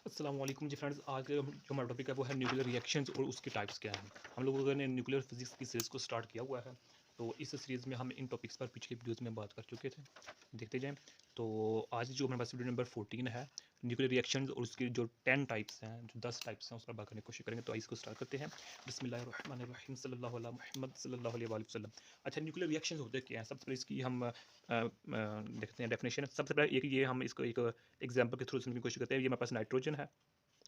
अस्सलाम वालेकुम जी फ्रेंड्स। आज का जो हमारा टॉपिक है वो है न्यूक्लियर रिएक्शंस और उसके टाइप्स क्या हैं। हम लोगों ने न्यूक्लियर फिजिक्स की सीरीज़ को स्टार्ट किया हुआ है, तो इस सीरीज़ में हम इन टॉपिक्स पर पिछली वीडियोस में बात कर चुके थे। देखते जाएं। तो आज जो हमारे पास वीडियो नंबर 14 है, न्यूक्लियर रिएक्शंस और उसके जो 10 टाइप्स हैं, जो 10 टाइप्स हैं, उस पर बात करने की कोशिश करेंगे। तो आइए इसको स्टार्ट करते हैं। बिस्मिल्लाहिर्रहमानिर्रहीम, सल्लल्लाहु अला मुहम्मद सल्लल्लाहु अलैहि वसल्लम। अच्छा, न्यूक्लियर रिएक्शंस होते क्या हैं? सबसे पहले इसकी हम देखते हैं डेफिनेशन। सबसे पहले एक ये हम इसको एक एग्जांपल के थ्रू समझने की कोशिश करते हैं। ये हमारे पास नाइट्रोजन है,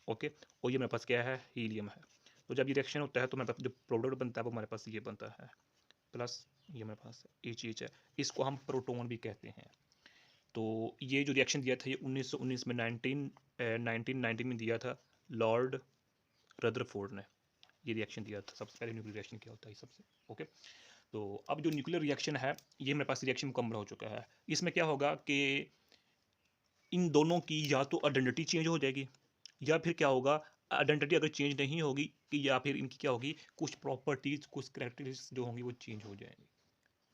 ओके, और ये मेरे पास क्या है, हीलियम है। तो जब ये रिएक्शन होता है तो मेरे पास जो प्रोडक्ट बनता है वो हमारे पास ये बनता है, प्लस ये मेरे पास एच एच है। इसको हम प्रोटॉन भी कहते हैं। तो ये जो रिएक्शन दिया था ये 1919 में 1919 में दिया था लॉर्ड रदरफोर्ड ने। ये रिएक्शन दिया था, सबसे पहले न्यूक्लियर रिएक्शन क्या होता है सबसे, ओके। तो अब जो न्यूक्लियर रिएक्शन है ये मेरे पास रिएक्शन मुकम्मल हो चुका है। इसमें क्या होगा कि इन दोनों की या तो आइडेंटिटी चेंज हो जाएगी, या फिर क्या होगा, आइडेंटिटी अगर चेंज नहीं होगी कि या फिर इनकी क्या होगी, कुछ प्रॉपर्टीज कुछ करैक्टरिस्टिक्स जो होंगी वो चेंज हो जाएंगी।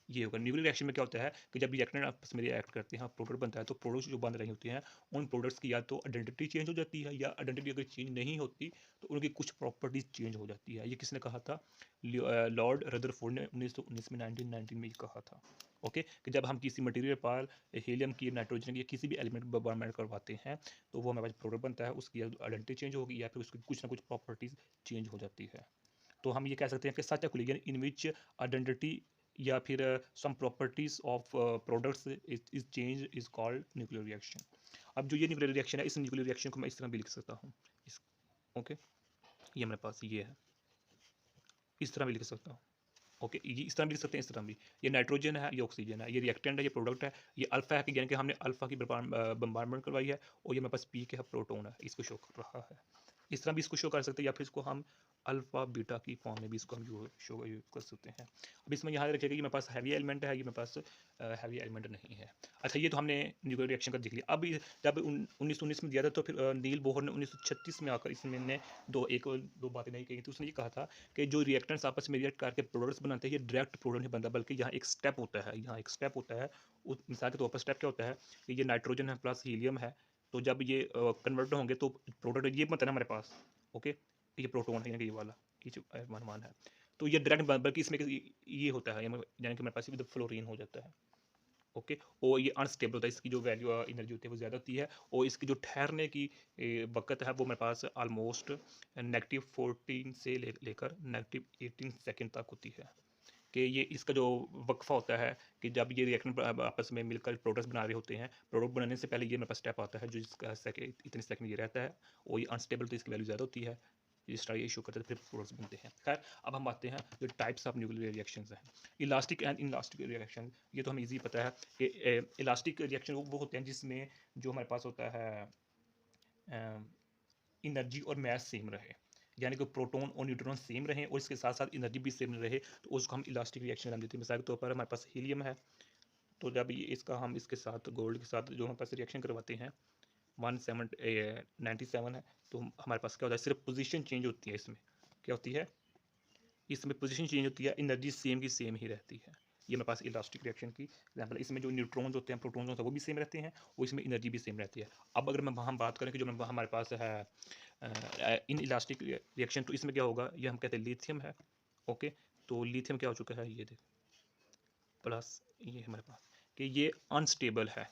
ये होगा न्यूक्लियर रिएक्शन में। क्या होता है कि जब रिएक्टेंट आपस में रिएक्ट करते हैं, प्रोडक्ट बनता है, तो प्रोडक्ट्स जो बन रही होती हैं उन प्रोडक्ट्स की या तो आइडेंटिटी चेंज हो जाती है, या आइडेंटिटी अगर चेंज नहीं होती तो उनकी कुछ प्रॉपर्टीज चेंज हो जाती है। ये किसने कहा था? लॉर्ड रदरफोर्ड ने 1919 में 1919 में ये कहा था, ओके। कि जब हम किसी मटेरियल पर हीलियम की, नाइट्रोजन की, या किसी भी एलिमेंट को बॉम्बार्ड करवाते हैं तो वो हमारे पास प्रोडक्ट बनता है, उसकी आइडेंटिटी चेंज होगी या फिर उसकी कुछ ना कुछ प्रॉपर्टीज चेंज हो जाती है। तो हम ये कह सकते हैं कि सच ए कोलिजन इन विच आइडेंटिटी या फिर some properties of products is change is called nuclear reaction. अब जो ये न्यूक्लियर रिएक्शन है, इस न्यूक्लियर रिएक्शन को मैं इस तरह भी लिख सकता हूँ, इस, ओके। ये मेरे पास ये है, इस तरह भी लिख सकता हूँ, ओके। ये इस तरह भी लिख सकते हैं, इस तरह भी। ये नाइट्रोजन है, ये ऑक्सीजन है, ये रिएक्टेंट है, ये प्रोडक्ट है। ये अल्फा है कि यानी कि हमने अल्फा की बम्बार्डमेंट करवाई है, और ये मेरे पास पी के प्रोटोन है, इसको शो कर रहा है। इस तरह भी इसको शो कर सकते हैं, या फिर इसको हम अल्फा बीटा की फॉर्म में भी इसको हम शो कर सकते हैं। अब इसमें यहाँ रखिएगा कि मेरे पास हैवी एलिमेंट है, ये मेरे पास हैवी एलिमेंट नहीं है। अच्छा, ये तो हमने न्यूक्लियर रिएक्शन का देख लिया। अब जब 1919 में दिया था तो फिर नील बोहर ने 1936 में आकर इसमें दो बातें नहीं कही थी। उसने ये कहा था कि जो रिएक्टेंट्स आपस में रिएक्ट करके प्रोडक्ट्स बनाते हैं, ये डायरेक्ट प्रोडक्ट नहीं बनता, बल्कि यहाँ एक स्टेप होता है, यहाँ एक स्टेप होता है। उस मिसाल के तौर पर स्टेप क्या होता है कि ये नाइट्रोजन है प्लस हीलियम है, तो जब ये कन्वर्ट होंगे तो प्रोडक्ट ये बनता है ना हमारे पास, ओके। ये प्रोटोन है, यानी कि ये वाला, ये जो मान है। तो ये डायरेक्ट बल्कि इसमें ये होता है, यानी कि हमारे पास फ्लोरीन हो जाता है, ओके। और ये अनस्टेबल होता है, इसकी जो वैल्यू एनर्जी होती है वो ज़्यादा होती है, और इसकी जो ठहरने की वक़्त है वो मेरे पास ऑलमोस्ट -14 से लेकर -18 सेकंड तक होती है। कि ये इसका जो वक्फा होता है कि जब ये रिएक्शन आपस में मिलकर प्रोडक्ट्स बना रहे होते हैं, प्रोडक्ट बनाने से पहले ये मेरे पास स्टेप आता है जो जिसका सेकंड, इतने सेकंड ये रहता है, और ये अनस्टेबल तो इसकी वैल्यू ज़्यादा होती है। इस तरह ये इशू करते हैं, फिर प्रोडक्ट्स बनते हैं। खैर, अब हम आते हैं जो टाइप्स ऑफ न्यूक्लियर रिएक्शंस हैं। इलास्टिक एंड इनलास्टिक रिएक्शन, ये तो हमें ईजी पता है कि इलास्टिक रिएक्शन वो होते हैं जिसमें जो हमारे पास होता है एनर्जी और मैस सेम रहे, यानी कि प्रोटॉन और न्यूट्रॉन सेम रहें और इसके साथ साथ एनर्जी भी सेम रहे, तो उसको हम इलास्टिक रिएक्शन नाम देते हैं। मिसाल के तौर पर हमारे पास हीलियम है, तो जब ये इसका हम इसके साथ गोल्ड के साथ जो हमारे पास रिएक्शन करवाते हैं, 1797 है, तो हमारे पास क्या होता है, सिर्फ पोजीशन चेंज होती है। इसमें क्या होती है, इसमें पोजीशन चेंज होती है, एनर्जी सेम की सेम ही रहती है। ये मेरे पास इलास्टिक रिएक्शन की एग्जाम्पल। इसमें जो न्यूट्रॉन्स होते हैं, प्रोटॉन्स होते हैं, वो भी सेम रहते हैं, और इसमें एनर्जी भी सेम रहती है। अब अगर हम बात करें कि जो हमारे पास है इन इलास्टिक रिएक्शन, तो इसमें क्या होगा, ये हम कहते हैं लिथियम है, ओके। तो लिथियम क्या हो चुका है, ये देख, प्लस ये हमारे पास कि ये अनस्टेबल है।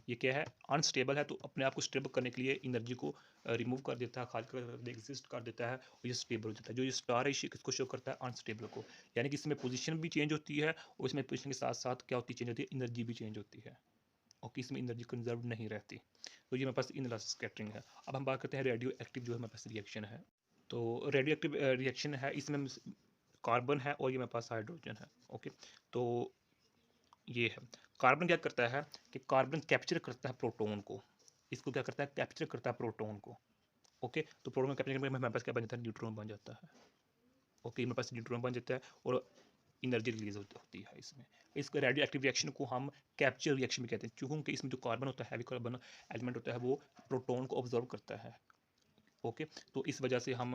ये क्या है, अनस्टेबल है, तो अपने आप को स्टेबल करने के लिए एनर्जी को रिमूव कर देता है, खाली कर एग्जिस्ट कर देता है, और ये स्टेबल हो जाता है। जो ये स्टार है इसको शो करता है अनस्टेबल को, यानी कि इसमें पोजीशन भी चेंज होती है, और इसमें पोजीशन के साथ साथ क्या होती है, चेंज होती है, एनर्जी भी चेंज होती है, और इसमें एनर्जी कंजर्व नहीं रहती। तो ये मेरे पास इनलास्टिक स्कैटरिंग है। अब हम बात करते हैं रेडियो एक्टिव जो है मेरे पास रिएक्शन है। तो रेडियो एक्टिव रिएक्शन है, इसमें कार्बन है और ये मेरे पास हाइड्रोजन है, ओके। तो ये है, कार्बन क्या करता है कि कार्बन कैप्चर करता है प्रोटॉन को, इसको क्या करता है, कैप्चर करता है प्रोटॉन को, ओके। तो प्रोटॉन कैप्चर करने में हमारे पास क्या बन जाता है, न्यूट्रॉन बन जाता है, ओके। मेरे पास न्यूट्रॉन बन जाता है और एनर्जी रिलीज होती है इसमें। इस रेडियो एक्टिव रिएक्शन को हम कैप्चर रिएक्शन भी कहते हैं, क्योंकि इसमें जो कार्बन होता है, हैवी कार्बन एलिमेंट होता है, वो प्रोटॉन को ऑब्जर्व करता है, ओके। तो इस वजह से हम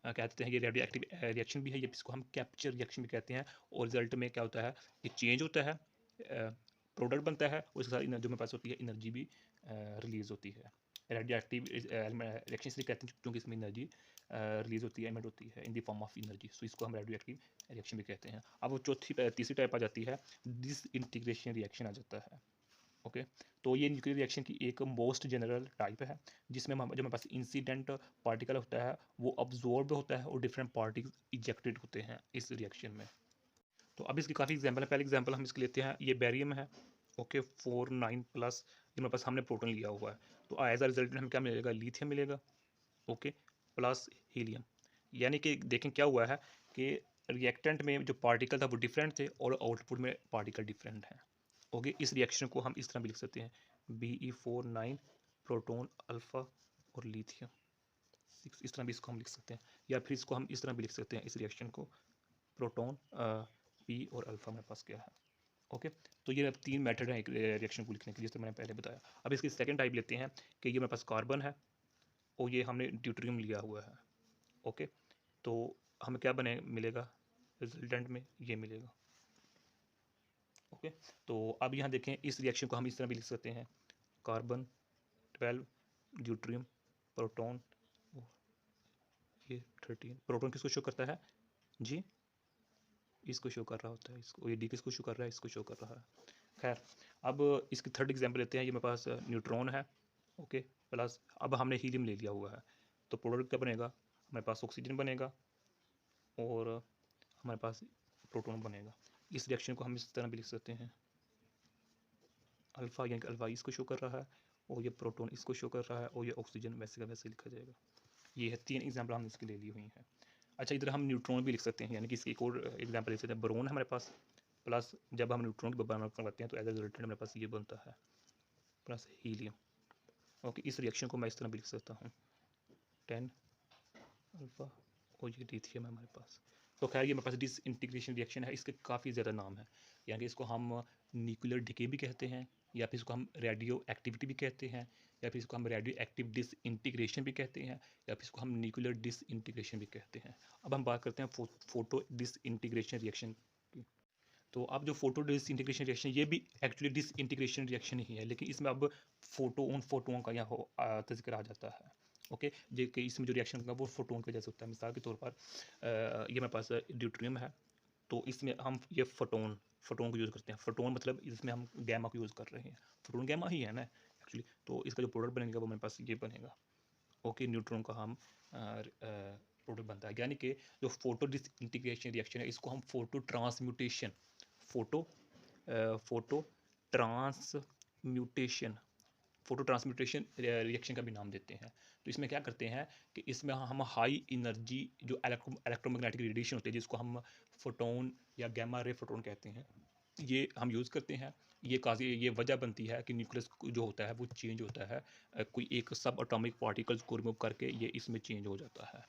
कहते हैं ये रेडियो एक्टिव रिएक्शन भी है, ये इसको हम कैप्चर रिएक्शन भी कहते हैं। और रिजल्ट में क्या होता है, ये चेंज होता है, प्रोडक्ट बनता है, उसके साथ जो मेरे पास होती है एनर्जी भी रिलीज होती है। रेडियो एक्टिव रिएक्शन इसलिए कहते हैं क्योंकि इसमें एनर्जी रिलीज होती है, एमिट होती है in the form of energy, so इसको हम रेडियो एक्टिव रिएक्शन भी कहते हैं। अब वो तीसरी टाइप आ जाती है, डिसइंटीग्रेशन रिएक्शन आ जाता है। ओके तो ये न्यूक्लियर रिएक्शन की एक मोस्ट जनरल टाइप है, जिसमें जो हमारे पास इंसिडेंट पार्टिकल होता है वो अब्जॉर्ब होता है और डिफरेंट पार्टिकल्स इजेक्टेड होते हैं इस रिएक्शन में। तो अब इसकी काफ़ी एग्जाम्पल है। पहले एग्जाम्पल हम इसके लेते हैं, ये बेरियम है, ओके 4 9+, ये मेरे पास हमने प्रोटॉन लिया हुआ है, तो एज अ रिजल्ट हमें क्या मिलेगा, लिथियम मिलेगा, ओके प्लस हीलियम। यानी कि देखें क्या हुआ है कि रिएक्टेंट में जो पार्टिकल था वो डिफरेंट थे और आउटपुट में पार्टिकल डिफरेंट हैं। ओके इस रिएक्शन को हम इस तरह भी लिख सकते हैं, Be4 9 प्रोटॉन अल्फ़ा और लिथियम 6, इस तरह भी इसको हम लिख सकते हैं। या फिर इसको हम इस तरह भी लिख सकते हैं, इस रिएक्शन को प्रोटॉन पी और अल्फ़ा मेरे पास क्या है। ओके तो ये 3 मेथड है एक रिएक्शन को लिखने के लिए, जैसे मैंने पहले बताया। अब इसकी सेकंड टाइप लेते हैं कि ये मेरे पास कार्बन है और ये हमने ड्यूटेरियम लिया हुआ है। ओके तो हमें क्या बने मिलेगा, रिजल्टेंट में ये मिलेगा। ओके तो अब यहाँ देखें, इस रिएक्शन को हम इस तरह भी लिख सकते हैं, कार्बन 12 ड्यूटेरियम प्रोटॉन, ये 13। प्रोटॉन किसको शो करता है जी, इसको शो कर रहा होता है, इसको, ये डी किसको शो कर रहा है, इसको शो कर रहा है। खैर अब इसकी थर्ड एग्जाम्पल लेते हैं, ये मेरे पास न्यूट्रॉन है, ओके प्लस अब हमने हीलियम ले लिया हुआ है, तो प्रोडक्ट क्या बनेगा, हमारे पास ऑक्सीजन बनेगा और हमारे पास प्रोटॉन बनेगा। इस रिएक्शन को हम इस तरह भी लिख सकते हैं, अल्फ़ा यानी कि अल्फ़ा इसको शो कर रहा है और ये प्रोटॉन इसको शो कर रहा है और ये ऑक्सीजन वैसे का वैसे लिखा जाएगा। ये है 3 एग्जाम्पल हमने इसके ले ली हुई हैं। अच्छा इधर हम न्यूट्रॉन भी लिख सकते हैं, यानी कि इसकी एक और एग्जाम्पल लिख सकते हैं, बोरोन है हमारे पास, प्लस जब हम न्यूट्रॉन की बनावट करवाते हैं तो एज ए रिजल्टेंट हमारे पास ये बनता है प्लस हीलियम। ओके इस रिएक्शन को मैं इस तरह भी लिख सकता हूँ, 10 अल्फ़ा और ये लिथियम है हमारे पास। तो खैर ये मेरे पास डिसइंटीग्रेशन रिएक्शन है, इसके काफ़ी ज़्यादा नाम है, यानी कि इसको हम न्यूक्लियर डिके भी कहते हैं, या फिर इसको हम रेडियो एक्टिविटी भी कहते हैं, या फिर इसको हम रेडियो एक्टिव डिसइंटीग्रेशन भी कहते हैं, या फिर इसको हम न्यूक्लियर डिसइंटीग्रेशन भी कहते हैं। अब हम बात करते हैं फोटो डिसइंटीग्रेशन रिएक्शन की। तो अब जो फोटो डिसइंटीग्रेशन रिएक्शन, ये भी एक्चुअली डिसइंटीग्रेशन रिएक्शन ही है, लेकिन इसमें अब फोटोन का यहाँ तज़किरा आ जाता है। ओके जो कि इसमें जो रिएक्शन होगा वो फोटोन की वजह से होता है। मिसाल के तौर पर ये मेरे पास ड्यूटेरियम है, तो इसमें हम ये फोटोन को यूज़ करते हैं। फोटोन मतलब इसमें हम गैमा को यूज़ कर रहे हैं, फोटोन गैमा ही है ना एक्चुअली, तो इसका जो प्रोडक्ट बनेगा वो मेरे पास ये बनेगा। ओके न्यूट्रॉन का हम प्रोडक्ट बनता है, यानी कि जो फोटो डिसइंटीग्रेशन रिएक्शन है इसको हम photo transmutation photo transmutation reaction का भी नाम देते हैं। तो इसमें क्या करते हैं कि इसमें हम हाई एनर्जी जो इलेक्ट्रोमैग्नेटिक रेडिएशन होती है, जिसको हम फोटोन या गैमा रे फोटोन कहते हैं, ये हम यूज़ करते हैं। ये वजह बनती है कि न्यूक्लियस जो होता है वो चेंज होता है, कोई एक सब एटॉमिक पार्टिकल्स को रिमूव करके ये इसमें चेंज हो जाता है।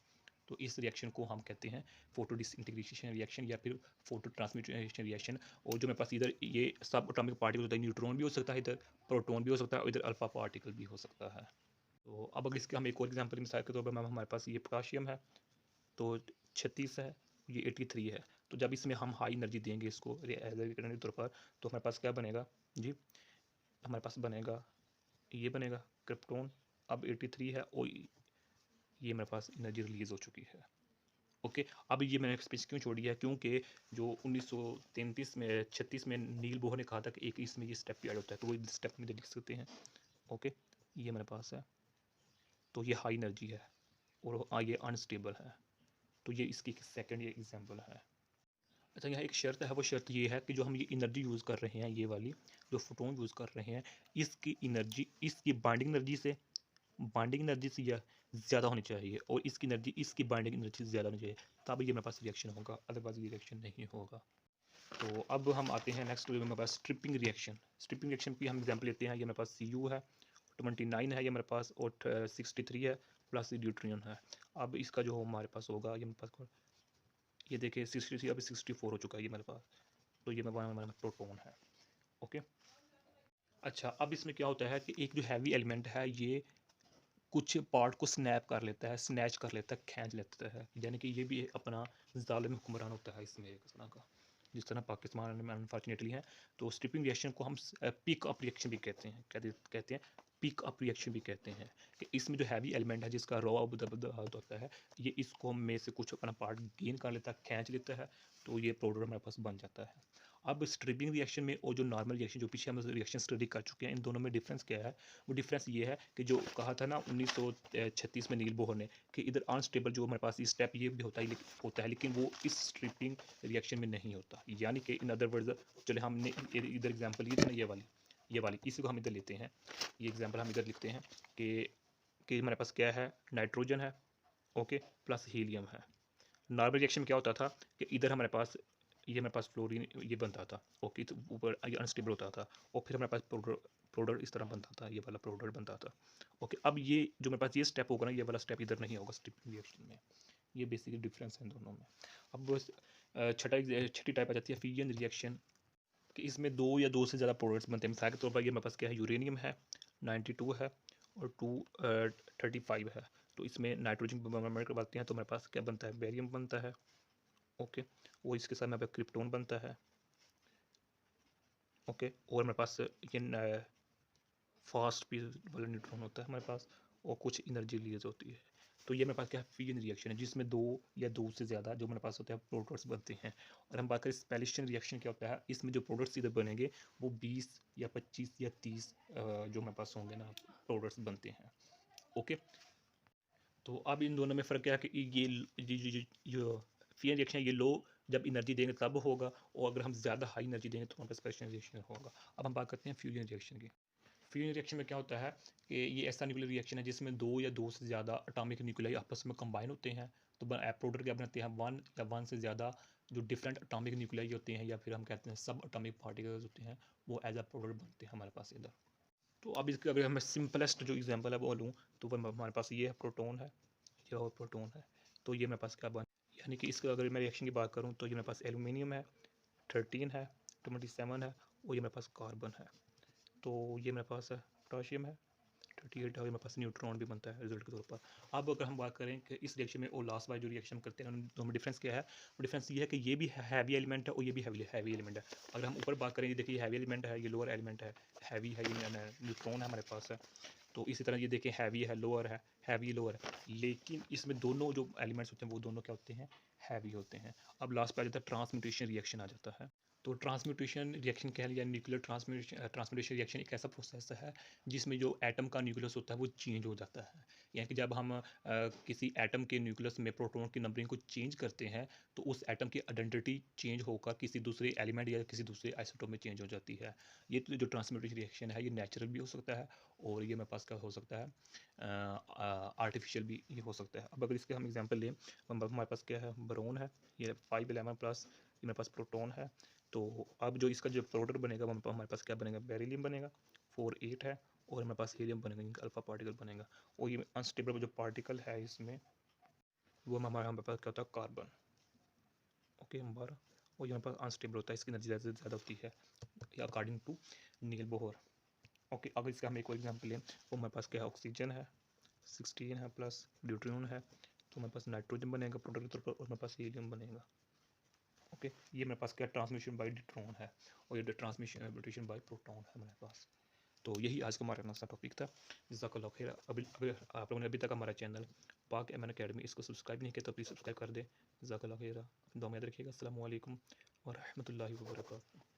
तो इस रिएक्शन को हम कहते हैं फोटो डिसइंटीग्रेशन रिएक्शन या फिर फोटो ट्रांसम्यूटेशन रिएक्शन। और जो मेरे पास इधर ये सब एटॉमिक पार्टिकल होता है, न्यूट्रॉन भी हो सकता है, इधर प्रोटॉन भी हो सकता है और इधर अल्फा पार्टिकल भी हो सकता है। तो अब अगर इसके हम एक और एग्जांपल मिसाल के तौर पर हमारे पास ये पोटाशियम है, तो 36 है, ये 83 है। तो जब इसमें हम हाई एनर्जी देंगे इसको करने के तौर पर, तो हमारे पास क्या बनेगा जी, हमारे पास बनेगा ये बनेगा क्रिप्टोन। अब 83 है और ये मेरे पास एनर्जी रिलीज़ हो चुकी है। ओके अब ये मैंने स्पेस क्यों छोड़ी है, क्योंकि जो 1933 में 36 में नील बोहर ने कहा था कि एक इसमें ये स्टेप भी ऐड होता है, तो वो स्टेप में लिख सकते हैं। ओके ये मेरे पास है, तो ये हाई एनर्जी है और ये अनस्टेबल है, तो ये इसकी सेकंड ये एग्जांपल है। अच्छा यहाँ एक शर्त है, वो शर्त ये है कि जो हम ये एनर्जी यूज़ कर रहे हैं, ये वाली जो फोटोन यूज़ कर रहे हैं, इसकी एनर्जी इसकी बाइंडिंग एनर्जी से ज़्यादा होनी चाहिए और इसकी एनर्जी इसकी बाइंडिंग एनर्जी से ज़्यादा होनी चाहिए, तब ये मेरे पास रिएक्शन होगा, अदरवाइज ये रिएक्शन नहीं होगा। तो अब हम आते हैं नेक्स्ट मेरे पास स्ट्रिपिंग रिएक्शन। स्ट्रिपिंग रिएक्शन की हम एग्जाम्पल लेते हैं, ये मेरे पास Cu है, 29 है ये मेरे पास, और 63 है प्लस ड्यूटेरियम है। अब इसका जो हमारे पास होगा, ये मेरे पास ये देखिए 63 अभी 64 हो चुका है ये मेरे पास, तो ये मेरे प्रोटॉन है। ओके अच्छा अब इसमें क्या होता है कि एक जो हैवी एलिमेंट है ये कुछ पार्ट को स्नैप कर लेता है, स्नैच कर लेता है, खींच लेता है, यानी कि ये भी अपना ज़ालिम हुक्मरान होता है इसमें एक तरह का, जिस तरह पाकिस्तान में अनफॉर्चुनेटली है। तो स्ट्रिपिंग रिएक्शन को हम पिक अप रिएक्शन भी कहते हैं, कहते हैं पिक अप रिएक्शन भी कहते हैं, कि इसमें जो हैवी एलिमेंट है जिसका रॉ होता है, ये इसको में से कुछ अपना पार्ट गेन कर लेता है, खींच लेता है, तो ये प्रोडक्ट हमारे पास बन जाता है। अब स्ट्रिपिंग रिएक्शन में और जो नॉर्मल रिएक्शन, जो पीछे हम रिएक्शन स्टडी कर चुके हैं, इन दोनों में डिफरेंस क्या है? वो डिफरेंस ये है कि जो कहा था ना 1936 में नील बोहर ने, कि इधर अनस्टेबल जो हमारे पास स्टेप ये भी होता है, लेकिन वो इस स्ट्रिपिंग रिएक्शन में नहीं होता। यानी कि इन अदर वर्ड्स, चले हमने इधर एग्जांपल ली थी ना, ये वाली इसी को हम इधर लेते हैं। ये एग्जांपल हम इधर लिखते हैं कि हमारे पास क्या है, नाइट्रोजन है, ओके, प्लस हीलियम है। नॉर्मल रिएक्शन में क्या होता था कि इधर हमारे पास ये हमारे पास फ्लोरीन ये बनता था, ओके, तो ऊपर ये अनस्टेबल होता था, और फिर हमारे पास प्रोडक्ट इस तरह बनता था, ये वाला प्रोडक्ट बनता था, ओके। अब ये जो मेरे पास ये स्टेप होगा ना, ये वाला स्टेप इधर नहीं होगा स्ट्रिपिंग रिएक्शन में। ये बेसिकली डिफरेंस है इन दोनों में। अब छठी टाइप आ जाती है फ्यूजन रिएक्शन, कि इसमें दो या दो से ज़्यादा प्रोडक्ट्स बनते हैं। मिसाल के तौर पर ये मेरे पास क्या है, यूरेनियम है 92 है, और 235 है। तो इसमें नाइट्रोजन बॉम्ब करवाते हैं, तो मेरे पास क्या बनता है, बेरियम बनता है, ओके। और इसके साथ मेरे पास क्रिप्टोन बनता है, ओके। और मेरे पास ये फास्ट पीस वाला न्यूट्रॉन होता है हमारे पास, और कुछ एनर्जी रिलीज होती है। तो ये मेरे पास क्या है, फ्यूजन रिएक्शन है, जिसमें दो या दो से ज़्यादा जो मेरे पास होते हैं प्रोडक्ट्स बनते हैं। और हम बात करें स्पेलिशन रिएक्शन क्या होता है, इसमें जो प्रोडक्ट्स इधर बनेंगे वो 20 या 25 या 30 जो मेरे पास होंगे ना प्रोडक्ट्स बनते हैं, ओके। तो अब इन दोनों में फ़र्क क्या है कि ये जो फ्यूजन रिएक्शन है, ये लो जब एनर्जी देंगे तब होगा, और अगर हम ज़्यादा हाई एनर्जी देंगे तो हमारे पास स्पेशल रिएक्शन होगा। अब हम बात करते हैं फ्यूजन रिएक्शन की। फ्यूजन रिएक्शन में क्या होता है कि ये ऐसा न्यूक्लियर रिएक्शन है जिसमें दो या दो से ज़्यादा एटॉमिक न्यूक्लियाई आपस में कंबाइन होते हैं, तो प्रोडक्ट क्या बनाते हैं, वन या वन से ज़्यादा जो डिफरेंट एटॉमिक न्यूक्लियाई होते हैं, या फिर हम कहते हैं सब एटॉमिक पार्टिकल्स होते हैं, वो एज अ प्रोडक्ट बनते हैं हमारे पास इधर। तो अब इसके अगर मैं सिंपलेस्ट जो एग्जांपल है वो लूँ, तो वो हमारे पास ये है, प्रोटोन है, ये और प्रोटोन है। तो ये मेरे पास क्या बन, यानी कि इसका अगर मैं रिएक्शन की बात करूँ, तो ये मेरे पास एल्यूमिनियम है 13 है, 27 है, और ये मेरे पास कार्बन है। तो ये मेरे पास है पोटाशियम है 38 है, और मेरे पास न्यूट्रॉन भी बनता है रिजल्ट के तौर पर। अब अगर हम बात करें कि इस रिएक्शन में और लास्ट वाली जो रिएक्शन करते हैं, दोनों में डिफरेंस क्या है, डिफरेंस ये है कि ये भी हैवी एलिमेंट है और ये भी हैवी एलिमेंट है। अगर हम ऊपर बात करें, ये देखिए हैवी एलिमेंट है, ये लोअर एलिमेंट है, हैवी है, ये न्यूट्रॉन है हमारे पास है। तो इसी तरह ये देखें, हैवी है, लोअर है, हैवी लोअर है, लेकिन इसमें दोनों जो एलिमेंट्स होते हैं वो दोनों क्या होते हैं, हैवी होते हैं। अब लास्ट पे आ जाता है ट्रांसम्यूटेशन रिएक्शन आ जाता है। तो ट्रांसम्यूटेशन रिएक्शन कह लिया, न्यूक्लियर ट्रांसम्यूटेशन रिएक्शन एक ऐसा प्रोसेस है जिसमें जो एटम का न्यूक्लियस होता है वो चेंज हो जाता है। यानी कि जब हम किसी एटम के न्यूक्लियस में प्रोटॉन की नंबरिंग को चेंज करते हैं, तो उस एटम की आइडेंटिटी चेंज होकर किसी दूसरे एलिमेंट या किसी दूसरे आइसोटोप में चेंज हो जाती है। ये तो जो ट्रांसम्यूटेशन रिएक्शन है, ये नेचुरल भी हो सकता है, और ये मेरे पास क्या हो सकता है, आर्टिफिशियल भी ये हो सकता है। अब अगर इसके हम एग्जांपल लें, हमारे पास क्या है, बोरोन है, ये 511 प्लस, ये मेरे पास प्रोटॉन है। तो अब जो इसका जो प्रोडक्ट बनेगा वो हमारे पास क्या बनेगा, बेरिलियम बनेगा 48 है, और हमारे पास हीलियम बनेगा, इनका अल्फा पार्टिकल बनेगा। और ये अनस्टेबल जो पार्टिकल है इसमें, वो हमारे पास क्या होता है, कार्बन, ओके, हमारा। और ये हमारे पास अनस्टेबल होता है, इसकी एनर्जी ज़्यादा होती है according to Niels Bohr, okay. अगर इसका हम एक और एग्जाम्पल लें, वो हमारे पास क्या है, ऑक्सीजन है 16 है, प्लस ड्यूट्रियन है, तो हमारे पास नाइट्रोजन बनेगा प्रोडक्ट के तौर पर, और हमारे पास हीलियम बनेगा, ओके। ये मेरे पास क्या ट्रांसमिशन बाय न्यूट्रॉन है, और ये ट्रांसमिशन बाय प्रोटॉन है हमारे पास। तो यही आज का हमारा नया टॉपिक था। जज़ाकल्लाह खैर। अभी अभी आप लोगों ने अभी तक हमारा चैनल पाक एमएन अकेडमी इसको सब्सक्राइब नहीं किया तो प्लीज़ सब्सक्राइब कर दें। जज़ाकल्लाह खैर। दुआ में याद रखिएगा। अस्सलामु अलैकुम व रहमतुल्लाहि व बरकातहू।